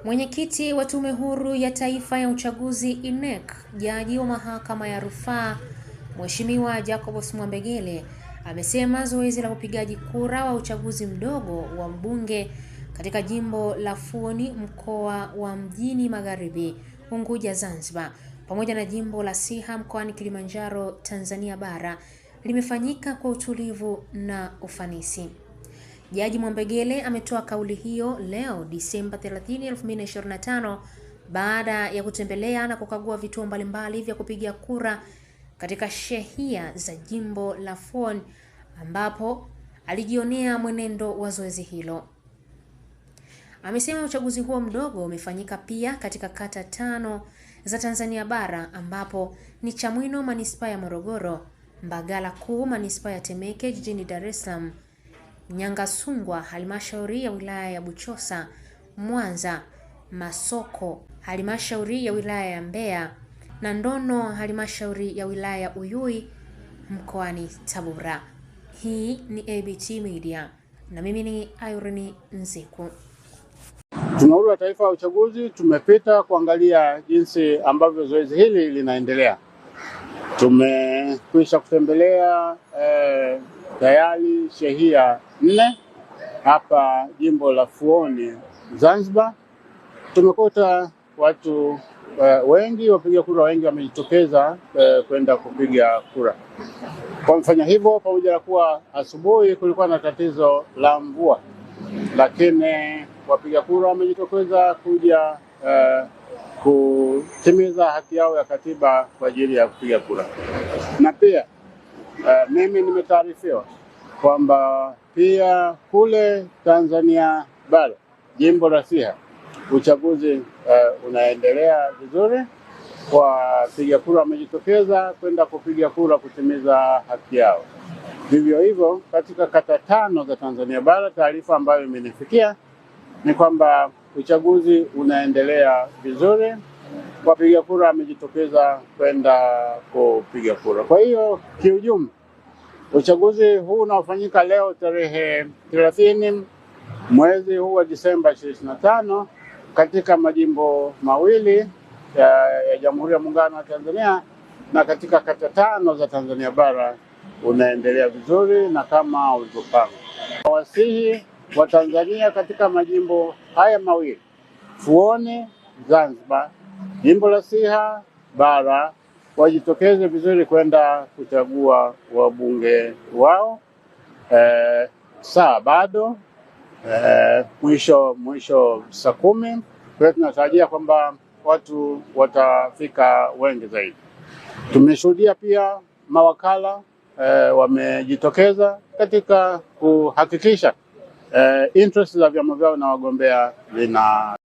Mwenyekiti wa Tume Huru ya Taifa ya Uchaguzi INEC, Jaji wa Mahakama ya Rufaa, Mheshimiwa Jacobus Mwambegele amesema zoezi la upigaji kura wa uchaguzi mdogo wa mbunge katika jimbo la Fuoni mkoa wa Mjini Magharibi, Unguja Zanzibar, pamoja na jimbo la Siha mkoani Kilimanjaro, Tanzania bara limefanyika kwa utulivu na ufanisi. Jaji Mwambegele ametoa kauli hiyo leo Disemba 30, 2025 baada ya kutembelea na kukagua vituo mbalimbali vya kupigia kura katika shehia za jimbo la Fuoni ambapo alijionea mwenendo wa zoezi hilo. Amesema uchaguzi huo mdogo umefanyika pia katika kata 5 za Tanzania bara ambapo ni Chamwino manispaa ya Morogoro, Mbagala Kuu manispaa ya Temeke jijini Dar es Salaam, Nyangasungwa halmashauri ya wilaya ya Buchosa, Mwanza, Masoko halmashauri ya wilaya ya Mbeya na Ndono halmashauri ya wilaya ya Uyui mkoani Tabora. Hii ni ABT Media na mimi ni Irene Nziku. Tume Huru ya Taifa ya Uchaguzi tumepita kuangalia jinsi ambavyo zoezi hili linaendelea. Tumekwisha kutembelea tayari shehia 4 hapa jimbo la Fuoni Zanzibar. Tumekuta watu wengi, wapiga kura wengi wamejitokeza kwenda kupiga kura. Kwa mfanya hivyo, pamoja na kuwa asubuhi kulikuwa na tatizo la mvua, lakini wapiga kura wamejitokeza kuja kutimiza haki yao ya katiba kwa ajili ya kupiga kura. Na pia mimi nimetaarifiwa kwamba pia kule Tanzania bara jimbo la Siha uchaguzi unaendelea vizuri. Wapiga kura wamejitokeza kwenda kupiga kura kutimiza haki yao. Vivyo hivyo katika kata 5 za Tanzania bara, taarifa ambayo imenifikia ni kwamba uchaguzi unaendelea vizuri. Wapiga kura wamejitokeza kwenda kupiga kura. Kwa hiyo kiujumla, uchaguzi huu unaofanyika leo tarehe 30 mwezi huu wa Disemba 25 katika majimbo mawili ya Jamhuri ya Muungano wa Tanzania na katika kata 5 za Tanzania bara unaendelea vizuri na kama ulivyopangwa. Wasihi wa Tanzania katika majimbo haya mawili, Fuoni Zanzibar, jimbo la Siha bara, wajitokeze vizuri kwenda kuchagua wabunge wao. Saa bado mwisho saa 10. Kwa hiyo tunatarajia kwamba watu watafika wengi zaidi. Tumeshuhudia pia mawakala wamejitokeza katika kuhakikisha interest za vyama vyao na wagombea